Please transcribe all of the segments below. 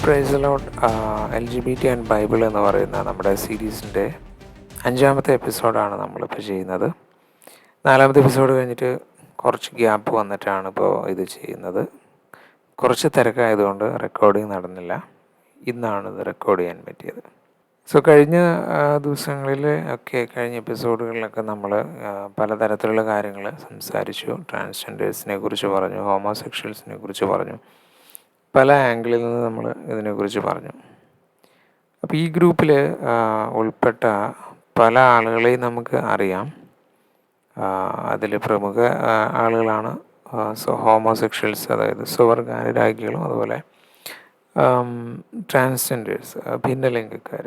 Price lord. LGBT and bible എന്ന് പറയുന്ന നമ്മുടെ സീരീസിൻ്റെ 5-ാമത്തെ എപ്പിസോഡാണ് നമ്മളിപ്പോൾ ചെയ്യുന്നത്. 4-ാമത്തെ എപ്പിസോഡ് കഴിഞ്ഞിട്ട് കുറച്ച് ഗ്യാപ്പ് വന്നിട്ടാണ് ഇപ്പോൾ ഇത് ചെയ്യുന്നത്. കുറച്ച് തിരക്കായതുകൊണ്ട് റെക്കോർഡിങ് നടന്നില്ല. ഇന്നാണ് ഇത് റെക്കോർഡ് ചെയ്യാൻ പറ്റിയത്. കഴിഞ്ഞ ദിവസങ്ങളിൽ കഴിഞ്ഞ എപ്പിസോഡുകളിലൊക്കെ നമ്മൾ പലതരത്തിലുള്ള കാര്യങ്ങൾ സംസാരിച്ചു. ട്രാൻസ്ജെൻഡേഴ്സിനെ കുറിച്ച് പറഞ്ഞു, ഹോമോസെക്ഷൽസിനെ കുറിച്ച് പറഞ്ഞു, പല ആംഗിളിൽ നിന്ന് നമ്മൾ ഇതിനെക്കുറിച്ച് പറഞ്ഞു. അപ്പോൾ ഈ ഗ്രൂപ്പിൽ ഉൾപ്പെട്ട പല ആളുകളെയും നമുക്ക് അറിയാം. അതിൽ പ്രമുഖ ആളുകളാണ് ഹോമോസെക്ഷൽസ്, അതായത് സ്വവർഗാനുരാഗികളും അതുപോലെ ട്രാൻസ്ജെൻഡേഴ്സ്, ഭിന്നലിംഗക്കാർ.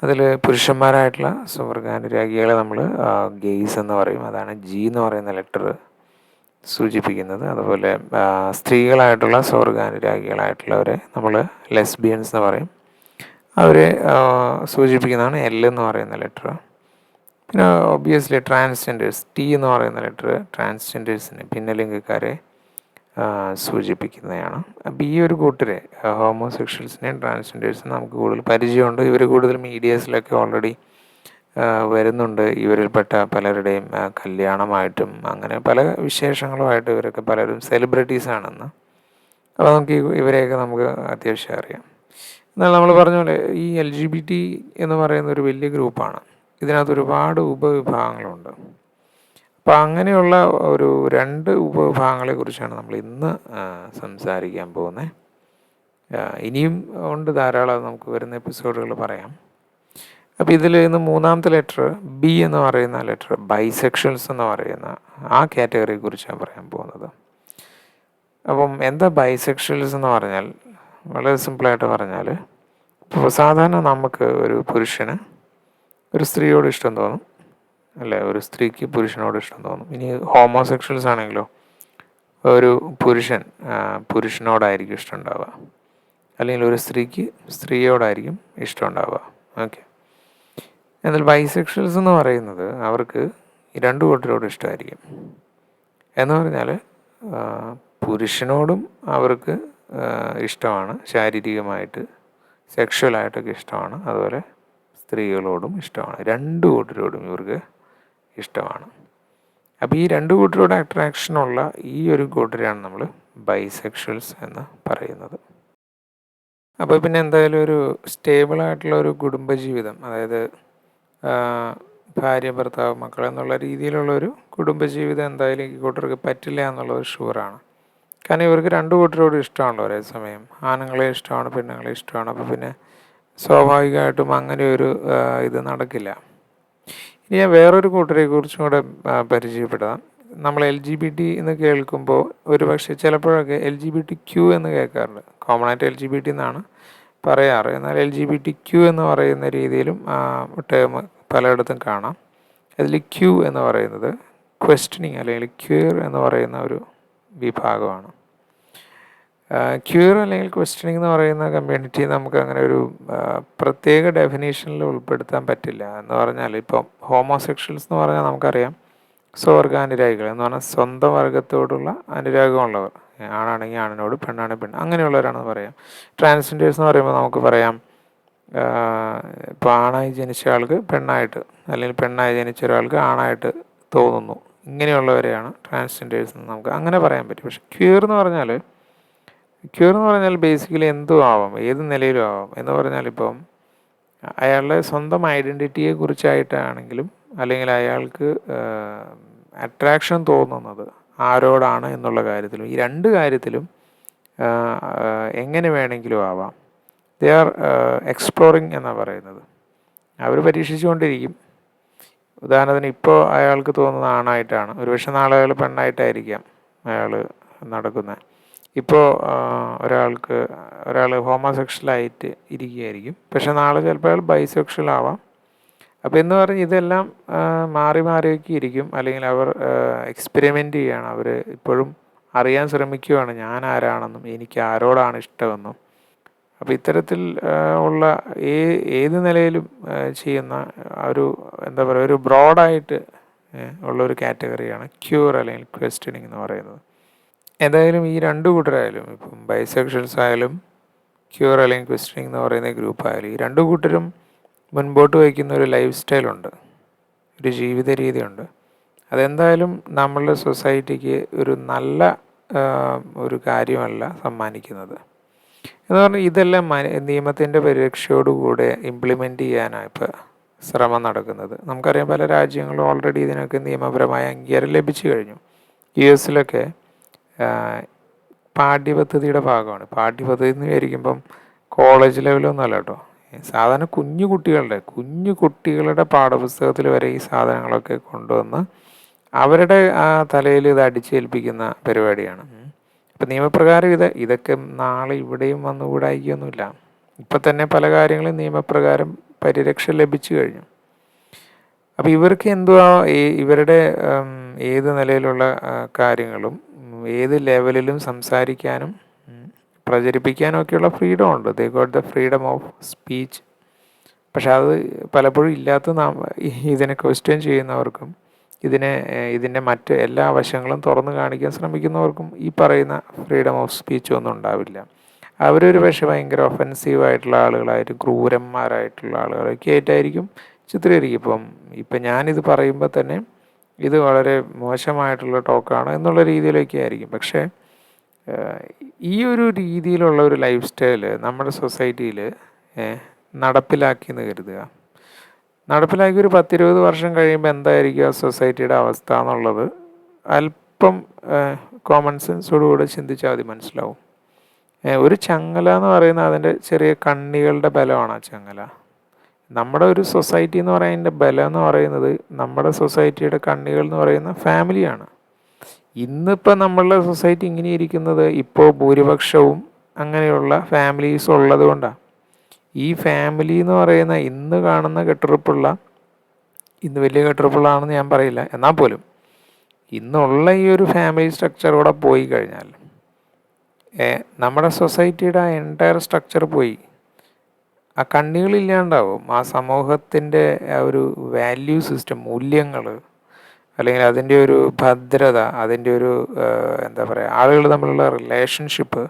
അതിൽ പുരുഷന്മാരായിട്ടുള്ള സ്വവർഗാനുരാഗികളെ നമ്മൾ ഗെയ്സ് എന്ന് പറയും. അതാണ് ജി എന്ന് പറയുന്ന ലെറ്റർ സൂചിപ്പിക്കുന്നത്. അതുപോലെ സ്ത്രീകളായിട്ടുള്ള സ്വവർഗാനുരാഗികളായിട്ടുള്ളവരെ നമ്മൾ ലെസ്ബിയൻസ് എന്ന് പറയും. അവരെ സൂചിപ്പിക്കുന്നതാണ് എൽ എന്ന് പറയുന്ന ലെറ്റർ. പിന്നെ ഒബ്വിയസ്ലി ട്രാൻസ്ജെൻഡേഴ്സ്, ടി എന്ന് പറയുന്ന ലെറ്റർ ട്രാൻസ്ജെൻഡേഴ്സിനെ, ഭിന്നലിംഗക്കാരെ സൂചിപ്പിക്കുന്നതാണ്. അപ്പോൾ ഈ ഒരു കൂട്ടരെ, ഹോമോസെക്ഷൽസിനെയും ട്രാൻസ്ജെൻഡേഴ്സിനെയും നമുക്ക് കൂടുതൽ പരിചയമുണ്ട്. ഇവർ കൂടുതൽ മീഡിയാസിലൊക്കെ ഓൾറെഡി വരുന്നുണ്ട്. ഇവരിൽപ്പെട്ട പലരുടെയും കല്യാണമായിട്ടും അങ്ങനെ പല വിശേഷങ്ങളുമായിട്ട് ഇവരൊക്കെ പലരും സെലിബ്രിറ്റീസാണെന്ന്. അപ്പോൾ നമുക്ക് ഇവരെയൊക്കെ നമുക്ക് അത്യാവശ്യം അറിയാം. എന്നാൽ നമ്മൾ പറഞ്ഞ പോലെ ഈ LGBT എന്ന് പറയുന്ന ഒരു വലിയ ഗ്രൂപ്പാണ്. ഇതിനകത്ത് ഒരുപാട് ഉപവിഭാഗങ്ങളുണ്ട്. അപ്പോൾ അങ്ങനെയുള്ള ഒരു 2 ഉപവിഭാഗങ്ങളെ കുറിച്ചാണ് നമ്മൾ ഇന്ന് സംസാരിക്കാൻ പോകുന്നത്. ഇനിയും ഉണ്ട് ധാരാളം, നമുക്ക് വരുന്ന എപ്പിസോഡുകൾ പറയാം. അപ്പോൾ ഇതിൽ ഇന്ന് 3-ാമത്തെ ലെറ്റർ ബി എന്ന് പറയുന്ന ലെറ്റർ, ബൈസെക്ഷൽസ് എന്ന് പറയുന്ന ആ കാറ്റഗറിയെ കുറിച്ചാണ് പറയാൻ പോകുന്നത്. അപ്പം എന്താ ബൈസെക്ഷൽസ് എന്ന് പറഞ്ഞാൽ, വളരെ സിമ്പിളായിട്ട് പറഞ്ഞാൽ, ഇപ്പോൾ സാധാരണ നമുക്ക് ഒരു പുരുഷന് ഒരു സ്ത്രീയോട് ഇഷ്ടം തോന്നും, അല്ലേ? ഒരു സ്ത്രീക്ക് പുരുഷനോട് ഇഷ്ടം തോന്നും. ഇനി ഹോമോസെക്ഷൽസ് ആണെങ്കിലോ ഒരു പുരുഷനോടായിരിക്കും ഇഷ്ടം ഉണ്ടാവുക, അല്ലെങ്കിൽ ഒരു സ്ത്രീക്ക് സ്ത്രീയോടായിരിക്കും ഇഷ്ടം ഉണ്ടാവുക. ഓക്കെ. എന്നാൽ ബൈസെക്ഷൽസ് എന്ന് പറയുന്നത് അവർക്ക് 2 കൂട്ടരോടും ഇഷ്ടമായിരിക്കും. എന്ന് പറഞ്ഞാൽ പുരുഷനോടും അവർക്ക് ഇഷ്ടമാണ്, ശാരീരികമായിട്ട് സെക്ഷുവലായിട്ടൊക്കെ ഇഷ്ടമാണ്. അതുപോലെ സ്ത്രീകളോടും ഇഷ്ടമാണ്. 2 കൂട്ടരോടും ഇവർക്ക് ഇഷ്ടമാണ്. അപ്പോൾ ഈ 2 കൂട്ടരോട് അട്രാക്ഷനുള്ള ഈ ഒരു കൂട്ടരെയാണ് നമ്മൾ ബൈസെക്ഷൽസ് എന്ന് പറയുന്നത്. അപ്പോൾ പിന്നെ എന്തായാലും ഒരു സ്റ്റേബിളായിട്ടുള്ള ഒരു കുടുംബജീവിതം, അതായത് ഭാര്യ, ഭർത്താവ്, മക്കൾ എന്നുള്ള രീതിയിലുള്ളൊരു കുടുംബജീവിതം എന്തായാലും ഈ കൂട്ടർക്ക് പറ്റില്ല എന്നുള്ളത് ഷുവറാണ്. കാരണം ഇവർക്ക് 2 കൂട്ടരോട് ഇഷ്ടമാണല്ലോ ഒരേ സമയം. ആണുങ്ങളെ ഇഷ്ടമാണ്, പെണ്ണുങ്ങളെ ഇഷ്ടമാണ്. അപ്പോൾ പിന്നെ സ്വാഭാവികമായിട്ടും അങ്ങനെ ഒരു ഇത് നടക്കില്ല. ഇനി ഞാൻ വേറൊരു കൂട്ടരെ കുറിച്ചും കൂടെ പരിചയപ്പെടാം. നമ്മൾ LGBT എന്ന് കേൾക്കുമ്പോൾ ഒരു പക്ഷേ ചിലപ്പോഴൊക്കെ LGBTQ എന്ന് കേൾക്കാറുണ്ട്. കോമണായിട്ട് LGBT എന്നാണ് പറയാറ്. എന്നാൽ LGBTQ എന്ന് പറയുന്ന രീതിയിലും ടേം പലയിടത്തും കാണാം. അതിൽ Q എന്ന് പറയുന്നത് ക്വസ്റ്റനിങ് അല്ലെങ്കിൽ ക്യൂർ എന്ന് പറയുന്ന ഒരു വിഭാഗമാണ്. ക്യൂർ അല്ലെങ്കിൽ ക്വസ്റ്റനിങ് എന്ന് പറയുന്ന കമ്മ്യൂണിറ്റി നമുക്ക് അങ്ങനെ ഒരു പ്രത്യേക ഡെഫിനേഷനിൽ ഉൾപ്പെടുത്താൻ പറ്റില്ല. എന്ന് പറഞ്ഞാൽ ഇപ്പം ഹോമോസെക്ഷൽസ് എന്ന് പറഞ്ഞാൽ നമുക്കറിയാം, സ്വവർഗാനുരാഗികൾ എന്ന് പറഞ്ഞാൽ സ്വന്തം വർഗത്തോടുള്ള അനുരാഗമുള്ളവർ. ആണാണെങ്കിൽ ആണിനോട്, പെണ്ണാണെങ്കിൽ പെണ്ണ്, അങ്ങനെയുള്ളവരാണെന്ന് പറയാം. ട്രാൻസ്ജെൻഡേഴ്സ് എന്ന് പറയുമ്പോൾ നമുക്ക് പറയാം, ഇപ്പോൾ ആണായി ജനിച്ച ആൾക്ക് പെണ്ണായിട്ട്, അല്ലെങ്കിൽ പെണ്ണായി ജനിച്ച ഒരാൾക്ക് ആണായിട്ട് തോന്നുന്നു. ഇങ്ങനെയുള്ളവരെയാണ് ട്രാൻസ്ജെൻഡേഴ്സ് എന്ന് നമുക്ക് അങ്ങനെ പറയാൻ പറ്റും. പക്ഷെ ക്യൂർ എന്ന് പറഞ്ഞാൽ ബേസിക്കലി എന്തും ആവാം, ഏത് നിലയിലും ആവാം. എന്ന് പറഞ്ഞാൽ ഇപ്പം അയാളുടെ സ്വന്തം ഐഡൻറ്റിറ്റിയെ കുറിച്ചായിട്ടാണെങ്കിലും, അല്ലെങ്കിൽ അയാൾക്ക് അട്രാക്ഷൻ തോന്നുന്നത് ആരോടാണ് എന്നുള്ള കാര്യത്തിലും, ഈ 2 കാര്യത്തിലും എങ്ങനെ വേണമെങ്കിലും ആവാം. ദേ ആർ എക്സ്പ്ലോറിങ് എന്നാണ് പറയുന്നത്. അവർ പരീക്ഷിച്ചുകൊണ്ടിരിക്കും. ഉദാഹരണത്തിന് ഇപ്പോൾ അയാൾക്ക് തോന്നുന്ന ആണായിട്ടാണ്, ഒരുപക്ഷെ നാളെ അയാൾ പെണ്ണായിട്ടായിരിക്കാം അയാൾ നടക്കുന്നത്. ഇപ്പോൾ ഒരാൾ ഹോമോസെക്ഷലായിട്ട് ഇരിക്കുകയായിരിക്കും, പക്ഷെ നാളെ ചിലപ്പോൾ അയാൾ ബൈസെക്ഷൽ ആവാം. അപ്പോൾ എന്ന് പറഞ്ഞ് ഇതെല്ലാം മാറി മാറിയൊക്കെ ഇരിക്കും. അല്ലെങ്കിൽ അവർ എക്സ്പെരിമെൻ്റ് ചെയ്യുകയാണ്, അവർ ഇപ്പോഴും അറിയാൻ ശ്രമിക്കുകയാണ് ഞാൻ ആരാണെന്നും എനിക്ക് ആരോടാണ് ഇഷ്ടമെന്നും. അപ്പോൾ ഇത്തരത്തിൽ ഉള്ള ഏത് നിലയിലും ചെയ്യുന്ന ഒരു എന്താ പറയുക, ഒരു ബ്രോഡായിട്ട് ഉള്ളൊരു കാറ്റഗറിയാണ് ക്യൂർ അല്ലെങ്കിൽ ക്വസ്റ്റനിങ് എന്ന് പറയുന്നത്. ഏതായാലും ഈ 2 കൂട്ടരായാലും, ഇപ്പം ബൈസെക്ഷൽസ് ആയാലും ക്യൂർ അല്ലെങ്കിൽ ക്വസ്റ്റനിങ് എന്ന് പറയുന്ന ഗ്രൂപ്പായാലും ഈ രണ്ട് കൂട്ടരും മുൻപോട്ട് വയ്ക്കുന്ന ഒരു ലൈഫ് സ്റ്റൈലുണ്ട്, ഒരു ജീവിത രീതിയുണ്ട്. അതെന്തായാലും നമ്മളുടെ സൊസൈറ്റിക്ക് ഒരു നല്ല ഒരു കാര്യമല്ല സമ്മാനിക്കുന്നത്. എന്ന് പറഞ്ഞാൽ ഇതെല്ലാം നിയമത്തിൻ്റെ പരിരക്ഷയോടുകൂടെ ഇംപ്ലിമെൻ്റ് ചെയ്യാനാണ് ഇപ്പോൾ ശ്രമം നടക്കുന്നത്. നമുക്കറിയാം പല രാജ്യങ്ങളും ഓൾറെഡി ഇതിനൊക്കെ നിയമപരമായ അംഗീകാരം ലഭിച്ചു കഴിഞ്ഞു. US പാഠ്യപദ്ധതിയുടെ ഭാഗമാണ്. പാഠ്യപദ്ധതി എന്ന് വിചാരിക്കുമ്പം കോളേജ് ലെവലൊന്നും അല്ല കേട്ടോ. സാധാരണ കുഞ്ഞു കുട്ടികളുടെ പാഠപുസ്തകത്തിൽ വരെ ഈ സാധനങ്ങളൊക്കെ കൊണ്ടുവന്ന് അവരുടെ ആ തലയിൽ ഇത് അടിച്ചേൽപ്പിക്കുന്ന പരിപാടിയാണ്. അപ്പം നിയമപ്രകാരം ഇതൊക്കെ നാളെ ഇവിടെയും വന്നുകൂടായിക്കൊന്നുമില്ല. ഇപ്പം തന്നെ പല കാര്യങ്ങളും നിയമപ്രകാരം പരിരക്ഷ ലഭിച്ചു കഴിഞ്ഞു. അപ്പോൾ ഇവർക്ക് എന്തുവാ ഇവരുടെ ഏത് നിലയിലുള്ള കാര്യങ്ങളും ഏത് ലെവലിലും സംസാരിക്കാനും പ്രചരിപ്പിക്കാനും ഒക്കെയുള്ള ഫ്രീഡം ഉണ്ട്. They got the freedom of speech. പക്ഷെ അത് പലപ്പോഴും ഇല്ലാത്ത ഇതിനെ ക്വസ്റ്റ്യൻ ചെയ്യുന്നവർക്കും ഇതിൻ്റെ മറ്റ് എല്ലാ വശങ്ങളും തുറന്നു കാണിക്കാൻ ശ്രമിക്കുന്നവർക്കും ഈ പറയുന്ന ഫ്രീഡം ഓഫ് സ്പീച്ച് ഒന്നും ഉണ്ടാവില്ല. അവരൊരു പക്ഷേ ഭയങ്കര ഒഫൻസീവായിട്ടുള്ള ആളുകളായിട്ട് ക്രൂരന്മാരായിട്ടുള്ള ആളുകളൊക്കെ ആയിട്ടായിരിക്കും ചിത്രീകരിക്കും. ഇപ്പം ഞാനിത് പറയുമ്പോൾ തന്നെ ഇത് വളരെ മോശമായിട്ടുള്ള ടോക്കാണ് എന്നുള്ള രീതിയിലൊക്കെ ആയിരിക്കും. പക്ഷേ ഈ ഒരു രീതിയിലുള്ള ഒരു ലൈഫ് സ്റ്റൈല് നമ്മുടെ സൊസൈറ്റിയിൽ നടപ്പിലാക്കി എന്ന് കരുതുക. നടപ്പിലാക്കി ഒരു 10-20 വർഷം കഴിയുമ്പോൾ എന്തായിരിക്കും ആ സൊസൈറ്റിയുടെ അവസ്ഥ എന്നുള്ളത് അല്പം കോമൺ സെൻസോടുകൂടെ ചിന്തിച്ചാൽ മതി, മനസ്സിലാവും. ഒരു ചങ്ങല എന്ന് പറയുന്നത് അതിൻ്റെ ചെറിയ കണ്ണികളുടെ ബലമാണ്. ആ ചങ്ങല നമ്മുടെ ഒരു സൊസൈറ്റി എന്ന് പറയുന്നതിൻ്റെ ബലം എന്ന് പറയുന്നത് നമ്മുടെ സൊസൈറ്റിയുടെ കണ്ണികൾ എന്ന് പറയുന്ന ഫാമിലിയാണ്. ഇന്നിപ്പോൾ നമ്മളുടെ സൊസൈറ്റി ഇങ്ങനെ ഇരിക്കുന്നത് ഇപ്പോൾ ഭൂരിപക്ഷവും അങ്ങനെയുള്ള ഫാമിലീസ് ഉള്ളത് കൊണ്ടാണ്. ഈ ഫാമിലി എന്ന് പറയുന്ന ഇന്ന് കാണുന്ന കെട്ടുറപ്പുള്ള, ഇന്ന് വലിയ കെട്ടുറപ്പുള്ളതാണെന്ന് ഞാൻ പറയില്ല, എന്നാൽ പോലും ഇന്നുള്ള ഈ ഒരു ഫാമിലി സ്ട്രക്ചർ കൂടെ പോയി കഴിഞ്ഞാൽ നമ്മുടെ സൊസൈറ്റിയുടെ ആ എൻറ്റയർ സ്ട്രക്ചർ പോയി. ആ കണ്ണികളില്ലാണ്ടാവും. ആ സമൂഹത്തിൻ്റെ ആ ഒരു വാല്യൂ സിസ്റ്റം, മൂല്യങ്ങൾ, അല്ലെങ്കിൽ അതിൻ്റെ ഒരു ഭദ്രത, അതിൻ്റെ ഒരു എന്താ പറയുക, ആളുകൾ തമ്മിലുള്ള റിലേഷൻഷിപ്പ്,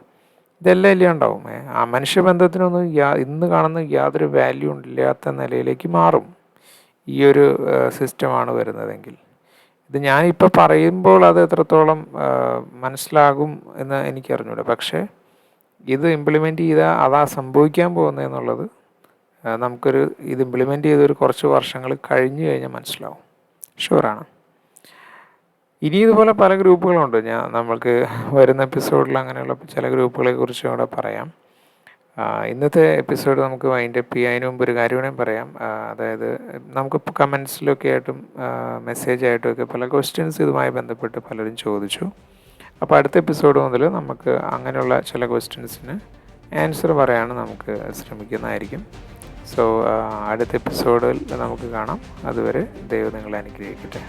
ഇതെല്ലാം ഇല്ലാണ്ടാവും. ആ മനുഷ്യബന്ധത്തിനൊന്നും ഇന്ന് കാണുന്ന യാതൊരു വാല്യൂ ഇല്ലാത്ത നിലയിലേക്ക് മാറും ഈ ഒരു സിസ്റ്റമാണ് വരുന്നതെങ്കിൽ. ഇത് ഞാനിപ്പോൾ പറയുമ്പോൾ അത് എത്രത്തോളം മനസ്സിലാകും എന്ന് എനിക്കറിഞ്ഞൂടാ. പക്ഷേ ഇത് ഇംപ്ലിമെൻ്റ് ചെയ്താൽ അതാ സംഭവിക്കാൻ പോകുന്നതെന്നുള്ളത് ഇത് ഇംപ്ലിമെൻ്റ് ചെയ്തൊരു കുറച്ച് വർഷങ്ങൾ കഴിഞ്ഞ് കഴിഞ്ഞാൽ മനസ്സിലാവും. ഷുവറാണ്. ഇനി ഇതുപോലെ പല ഗ്രൂപ്പുകളുണ്ട്. നമ്മൾക്ക് വരുന്ന എപ്പിസോഡിൽ അങ്ങനെയുള്ള ചില ഗ്രൂപ്പുകളെ കുറിച്ച് കൂടെ പറയാം. ഇന്നത്തെ എപ്പിസോഡ് നമുക്ക് വൈൻഡപ്പ് ചെയ്യാൻ മുമ്പ് ഒരു കാര്യം കൂടെ പറയാം. അതായത് നമുക്കിപ്പോൾ കമൻസിലൊക്കെ ആയിട്ടും മെസ്സേജായിട്ടും ഒക്കെ പല ക്വസ്റ്റ്യൻസ് ഇതുമായി ബന്ധപ്പെട്ട് പലരും ചോദിച്ചു. അപ്പോൾ അടുത്ത എപ്പിസോഡ് മുതൽ നമുക്ക് അങ്ങനെയുള്ള ചില ക്വസ്റ്റ്യൻസിന് ആൻസർ പറയാൻ നമുക്ക് ശ്രമിക്കുന്നതായിരിക്കും. സോ അടുത്ത എപ്പിസോഡിൽ നമുക്ക് കാണാം. അതുവരെ ദൈവം നിങ്ങളെ അനുഗ്രഹിക്കട്ടെ.